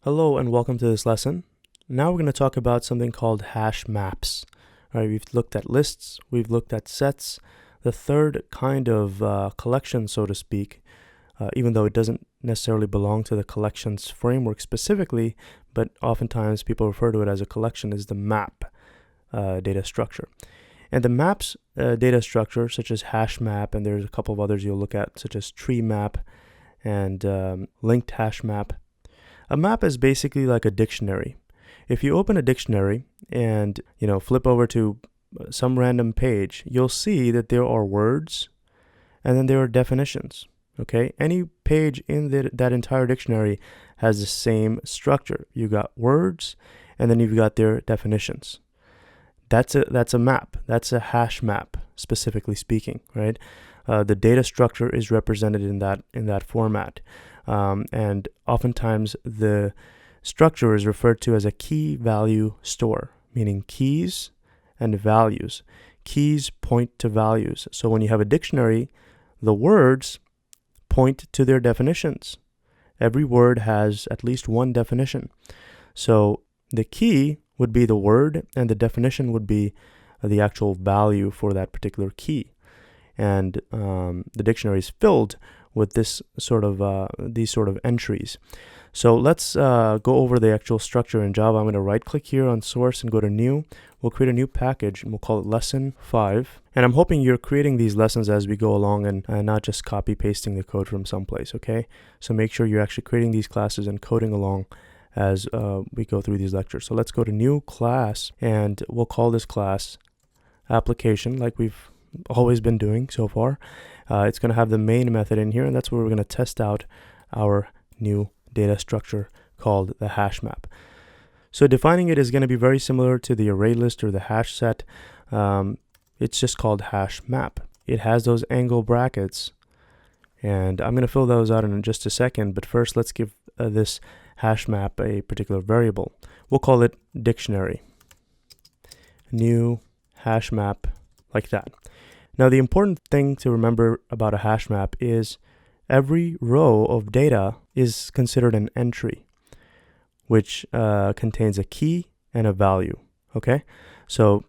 Hello and welcome to this lesson. Now we're going to talk about something called hash maps. All right, we've looked at lists, we've looked at sets. The third kind of collection, so to speak, even though it doesn't necessarily belong to the collections framework specifically, but oftentimes people refer to it as a collection, is the map data structure. And the maps data structure, such as HashMap, and there's a couple of others you'll look at, such as TreeMap and LinkedHashMap. A map is basically like a dictionary. If you open a dictionary and flip over to some random page, you'll see that there are words and then there are definitions. Okay, any page in that entire dictionary has the same structure. You got words and then you've got their definitions. That's a map. That's a hash map, specifically speaking, right? The data structure is represented in that format. And oftentimes the structure is referred to as a key value store, meaning keys and values. Keys point to values. So when you have a dictionary, the words point to their definitions. Every word has at least one definition. So the key would be the word and the definition would be the actual value for that particular key. And the dictionary is filled with these sort of entries. So let's go over the actual structure in Java. I'm going to right click here on source and go to new. We'll create a new package and we'll call it lesson 5. And I'm hoping you're creating these lessons as we go along and not just copy pasting the code from someplace, okay? So make sure you're actually creating these classes and coding along as we go through these lectures. So let's go to new class and we'll call this class application, like we've always been doing so far. It's going to have the main method in here, and that's where we're going to test out our new data structure called the hash map. So defining it is going to be very similar to the array list or the hash set. It's just called hash map. It has those angle brackets, and I'm going to fill those out in just a second, but first let's give this hash map a particular variable. We'll call it dictionary. New hash map, like that. Now the important thing to remember about a hash map is every row of data is considered an entry, which contains a key and a value, okay? So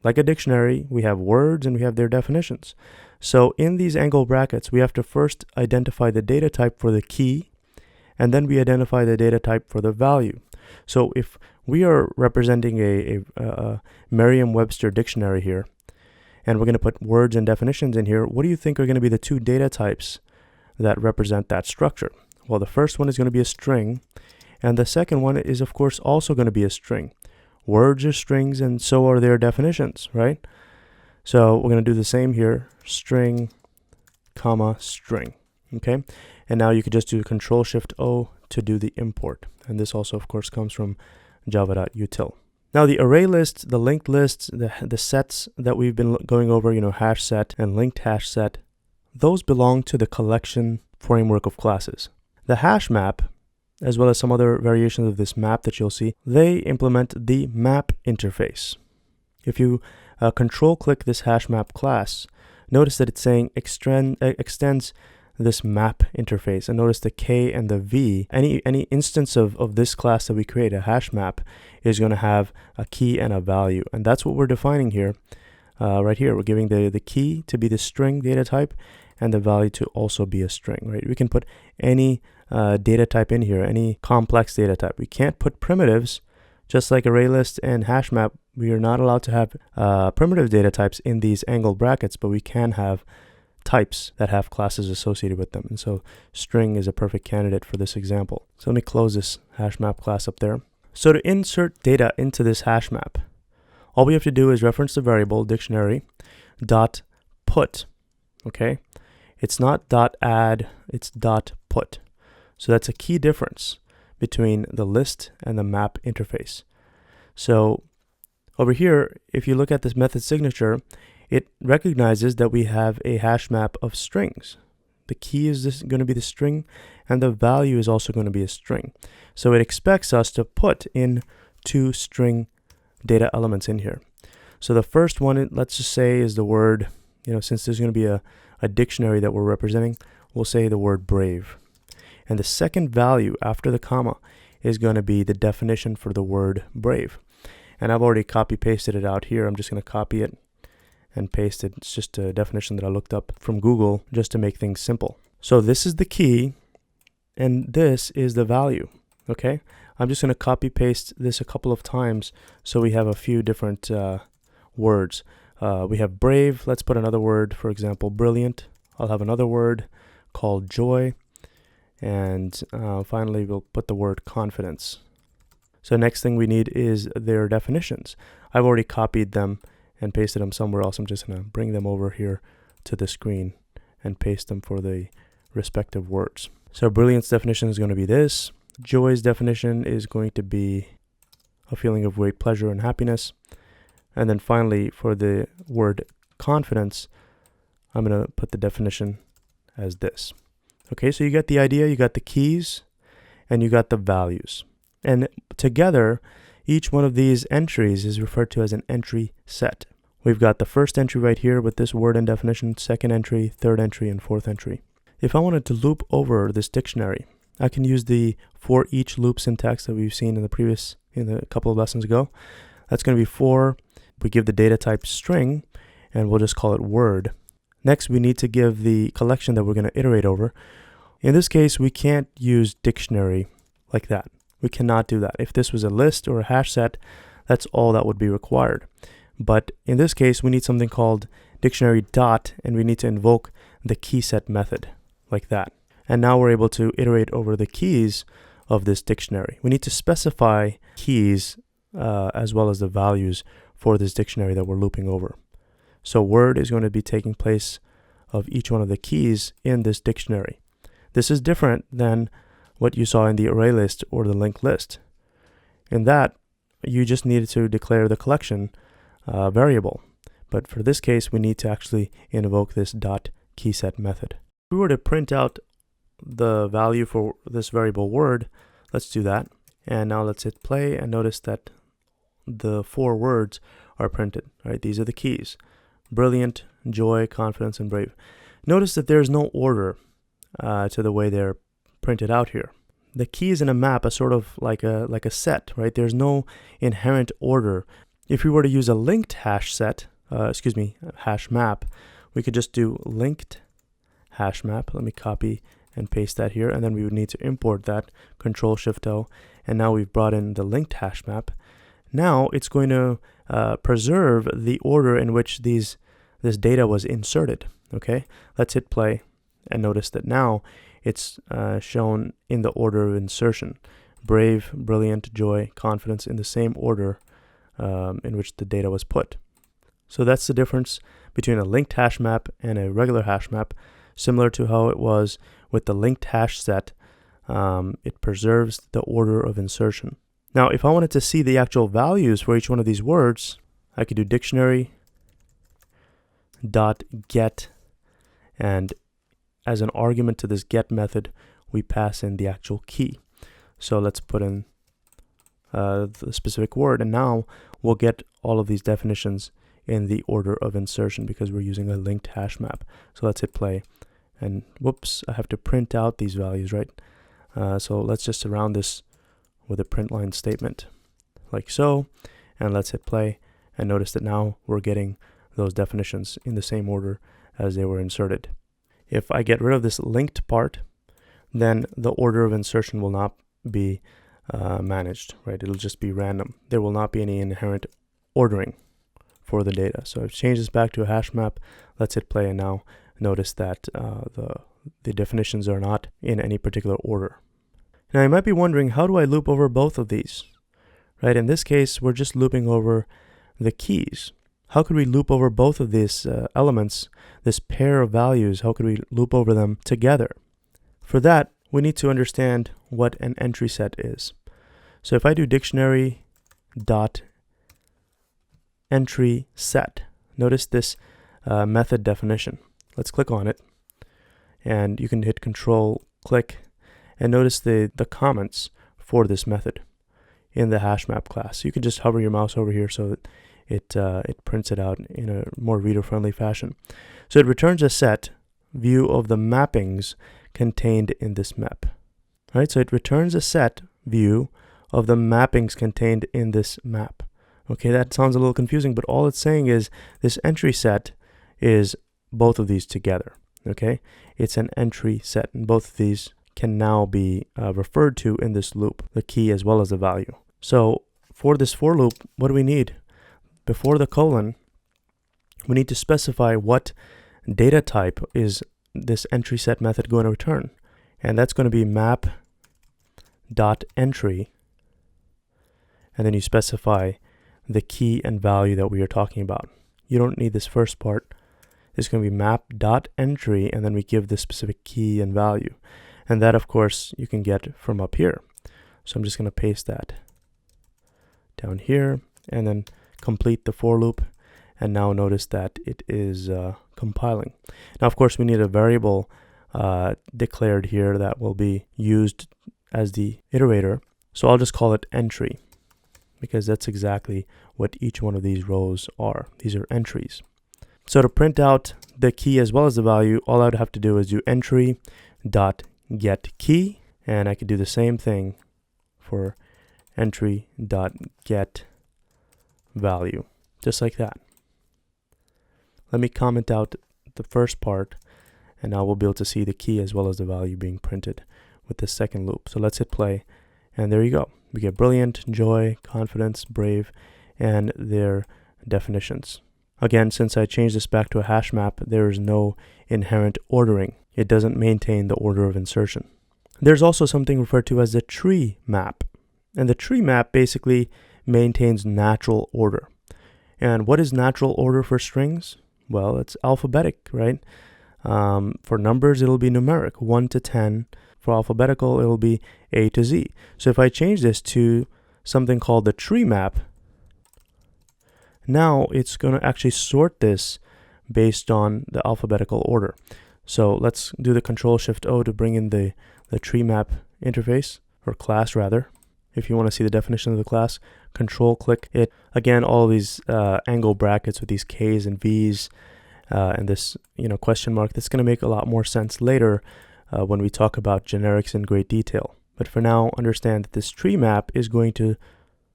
like a dictionary, we have words and we have their definitions. So in these angle brackets, we have to first identify the data type for the key, and then we identify the data type for the value. So if we are representing a Merriam-Webster dictionary here, and we're going to put words and definitions in here, what do you think are going to be the two data types that represent that structure? Well, the first one is going to be a string, and the second one is, of course, also going to be a string. Words are strings, and so are their definitions, right? So we're going to do the same here, string, comma, string, okay? And now you could just do Control-Shift-O to do the import. And this also, of course, comes from java.util. Now the array list, the linked lists, the sets that we've been going over, hash set and linked hash set, those belong to the collection framework of classes. The hash map, as well as some other variations of this map that you'll see, they implement the map interface. If you control click this hash map class, notice that it's saying extends this map interface, and notice the K and the V. Any instance of this class that we create, a hash map, is going to have a key and a value, and that's what we're defining here. Right here, we're giving the key to be the string data type and the value to also be a string, right? We can put any data type in here, any complex data type. We can't put primitives, just like array list and hash map. We are not allowed to have primitive data types in these angled brackets, but we can have types that have classes associated with them. And so string is a perfect candidate for this example. So let me close this hash map class up there. So to insert data into this hash map, all we have to do is reference the variable dictionary dot put, okay? It's not dot add, it's dot put. So that's a key difference between the list and the map interface. So over here, if you look at this method signature, it recognizes that we have a hash map of strings. The key is going to be the string, and the value is also going to be a string. So it expects us to put in 2 string data elements in here. So the first one, let's just say, is the word, since there's going to be a dictionary that we're representing, we'll say the word brave. And the second value after the comma is going to be the definition for the word brave. And I've already copy pasted it out here. I'm just going to copy it and paste it. It's just a definition that I looked up from Google just to make things simple. So this is the key and this is the value. Okay, I'm just going to copy paste this a couple of times so we have a few different words. We have brave. Let's put another word, for example, brilliant. I'll have another word called joy. And finally, we'll put the word confidence. So next thing we need is their definitions. I've already copied them and pasted them somewhere else. I'm just going to bring them over here to the screen and paste them for the respective words. So brilliant's definition is going to be this. Joy's definition is going to be a feeling of great pleasure and happiness. And then finally, for the word confidence, I'm going to put the definition as this. Okay, so you get the idea, you got the keys, and you got the values. And together, each one of these entries is referred to as an entry set. We've got the first entry right here with this word and definition, second entry, third entry, and fourth entry. If I wanted to loop over this dictionary, I can use the for each loop syntax that we've seen in a couple of lessons ago. That's going to be for, we give the data type string, and we'll just call it word. Next, we need to give the collection that we're going to iterate over. In this case, we can't use dictionary like that. We cannot do that. If this was a list or a hash set, that's all that would be required. But in this case, we need something called dictionary dot, and we need to invoke the key set method like that. And now we're able to iterate over the keys of this dictionary. We need to specify keys as well as the values for this dictionary that we're looping over. So word is going to be taking place of each one of the keys in this dictionary. This is different than what you saw in the array list or the linked list. In that, you just needed to declare the collection variable. But for this case, we need to actually invoke this dot keyset method. If we were to print out the value for this variable word, let's do that. And now let's hit play and notice that the 4 words are printed. Right? These are the keys: brilliant, joy, confidence, and brave. Notice that there's no order to the way they're printed out here. The keys in a map are sort of like a set, right? There's no inherent order. If we were to use a linked hash set, hash map, we could just do linked hash map. Let me copy and paste that here, and then we would need to import that, Control-Shift-O, and now we've brought in the linked hash map. Now it's going to preserve the order in which this data was inserted. Okay, let's hit play and notice that now it's shown in the order of insertion: brave, brilliant, joy, confidence, in the same order in which the data was put. So that's the difference between a linked hash map and a regular hash map. Similar to how it was with the linked hash set, it preserves the order of insertion. Now, if I wanted to see the actual values for each one of these words, I could do dictionary dot get, and as an argument to this get method, we pass in the actual key. So let's put in the specific word, and now we'll get all of these definitions in the order of insertion because we're using a linked hash map. So let's hit play, and whoops, I have to print out these values, right? So let's just surround this with a print line statement like so, and let's hit play and notice that now we're getting those definitions in the same order as they were inserted. If I get rid of this linked part, then the order of insertion will not be managed, right? It'll just be random. There will not be any inherent ordering for the data. So I've changed this back to a hash map. Let's hit play, and now notice that the definitions are not in any particular order. Now you might be wondering, how do I loop over both of these? Right? In this case, we're just looping over the keys. How could we loop over both of these elements, this pair of values? How could we loop over them together? For that, we need to understand what an entry set is. So if I do dictionary dot entry set, notice this method definition. Let's click on it, and you can hit Control click and notice the comments for this method in the HashMap class. You can just hover your mouse over here so that it prints it out in a more reader-friendly fashion. So it returns a set view of the mappings contained in this map. All right, so it returns a set view of the mappings contained in this map. Okay, that sounds a little confusing, but all it's saying is this entry set is both of these together. Okay, it's an entry set, and both of these can now be referred to in this loop, the key as well as the value. So for this for loop, what do we need? Before the colon, we need to specify what data type is this entry set method going to return. And that's going to be map.entry. And then you specify the key and value that we are talking about. You don't need this first part. It's going to be map.entry, and then we give the specific key and value. And that, of course, you can get from up here. So I'm just going to paste that down here and then complete the for loop. And now notice that it is compiling. Now, of course, we need a variable declared here that will be used as the iterator. So I'll just call it entry, because that's exactly what each one of these rows are. These are entries. So to print out the key as well as the value, all I would have to do is do entry.getKey, and I could do the same thing for entry.getValue, just like that. Let me comment out the first part, and now we'll be able to see the key as well as the value being printed with the second loop. So let's hit play, and there you go. We get brilliant, joy, confidence, brave, and their definitions. Again, since I changed this back to a hash map, there is no inherent ordering. It doesn't maintain the order of insertion. There's also something referred to as the TreeMap. And the TreeMap basically maintains natural order. And what is natural order for strings? Well, it's alphabetic, right? For numbers, it'll be numeric, 1 to 10. For alphabetical, it'll be A to Z. So if I change this to something called the TreeMap, now it's going to actually sort this based on the alphabetical order. So let's do the Control-Shift-O to bring in the TreeMap interface, or class rather. If you want to see the definition of the class, Control-click it. Again, all of these angle brackets with these K's and V's and this question mark, that's going to make a lot more sense later when we talk about generics in great detail. But for now, understand that this TreeMap is going to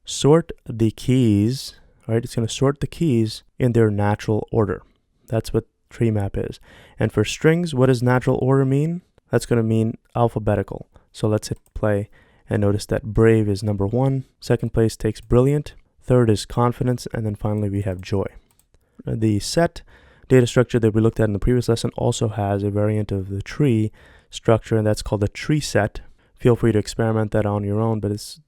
sort the keys. Right, it's going to sort the keys in their natural order. That's what TreeMap is. And for strings, what does natural order mean? That's going to mean alphabetical. So let's hit play and notice that brave is number 1. Second place takes brilliant. Third is confidence. And then finally we have joy. The set data structure that we looked at in the previous lesson also has a variant of the tree structure, and that's called the tree set. Feel free to experiment that on your own, but it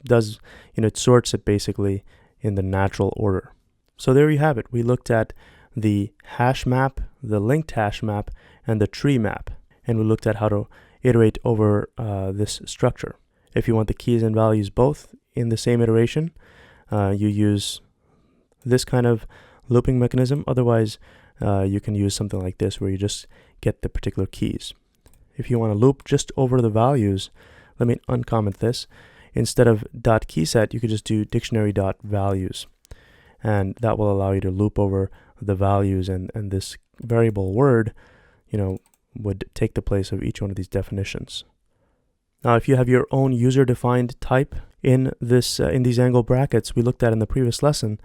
sorts it basically in the natural order. So there you have it. We looked at the hash map, the linked hash map, and the tree map. And we looked at how to iterate over this structure. If you want the keys and values both in the same iteration, you use this kind of looping mechanism. Otherwise, you can use something like this where you just get the particular keys. If you want to loop just over the values, let me uncomment this. Instead of .keyset, you could just do dictionary.values. And that will allow you to loop over the values, and this variable word, would take the place of each one of these definitions. Now, if you have your own user-defined type in these angle brackets we looked at in the previous lesson,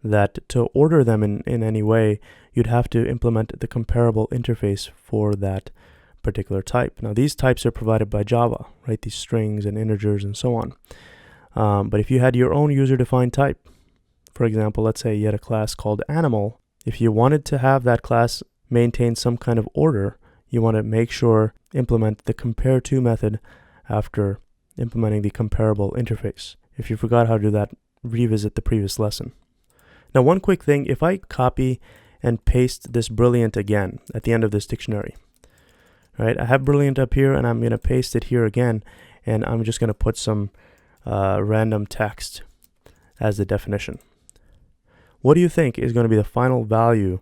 that to order them in any way, you'd have to implement the comparable interface for that particular type. Now, these types are provided by Java, right? These strings and integers and so on. But if you had your own user-defined type, for example, let's say you had a class called animal. If you wanted to have that class maintain some kind of order, you want to make sure implement the compare_to method after implementing the comparable interface. If you forgot how to do that, revisit the previous lesson. Now, one quick thing, if I copy and paste this brilliant again at the end of this dictionary, right? I have brilliant up here, and I'm going to paste it here again, and I'm just going to put some random text as the definition. What do you think is going to be the final value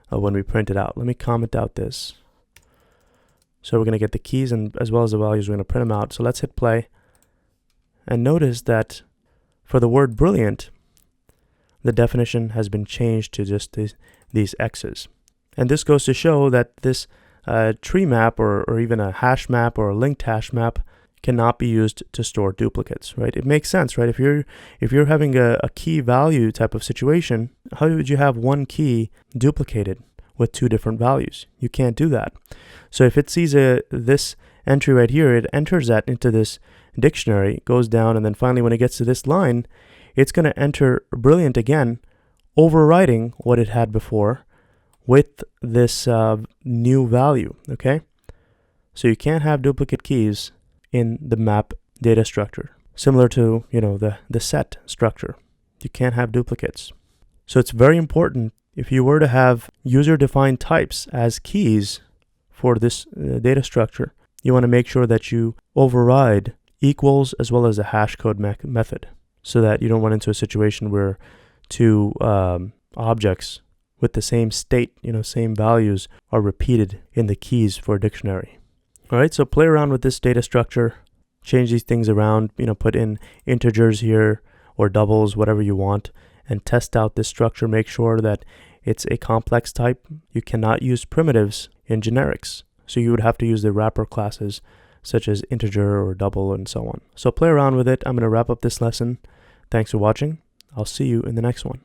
when we print it out? Let me comment out this. So we're going to get the keys and as well as the values. We're going to print them out. So let's hit play. And notice that for the word brilliant, the definition has been changed to just these X's. And this goes to show that this tree map or even a hash map or a linked hash map cannot be used to store duplicates, right? It makes sense, right? If you're having a key value type of situation, how would you have one key duplicated with two different values? You can't do that. So if it sees this entry right here, it enters that into this dictionary, goes down, and then finally when it gets to this line, it's going to enter brilliant again, overriding what it had before with this new value, okay? So you can't have duplicate keys in the map data structure. Similar to, the set structure. You can't have duplicates. So it's very important, if you were to have user-defined types as keys for this data structure, you want to make sure that you override equals as well as a hash code method, so that you don't run into a situation where two objects with the same state, same values are repeated in the keys for a dictionary. All right, so play around with this data structure, change these things around, put in integers here or doubles, whatever you want, and test out this structure. Make sure that it's a complex type. You cannot use primitives in generics. So you would have to use the wrapper classes such as integer or double and so on. So play around with it. I'm going to wrap up this lesson. Thanks for watching. I'll see you in the next one.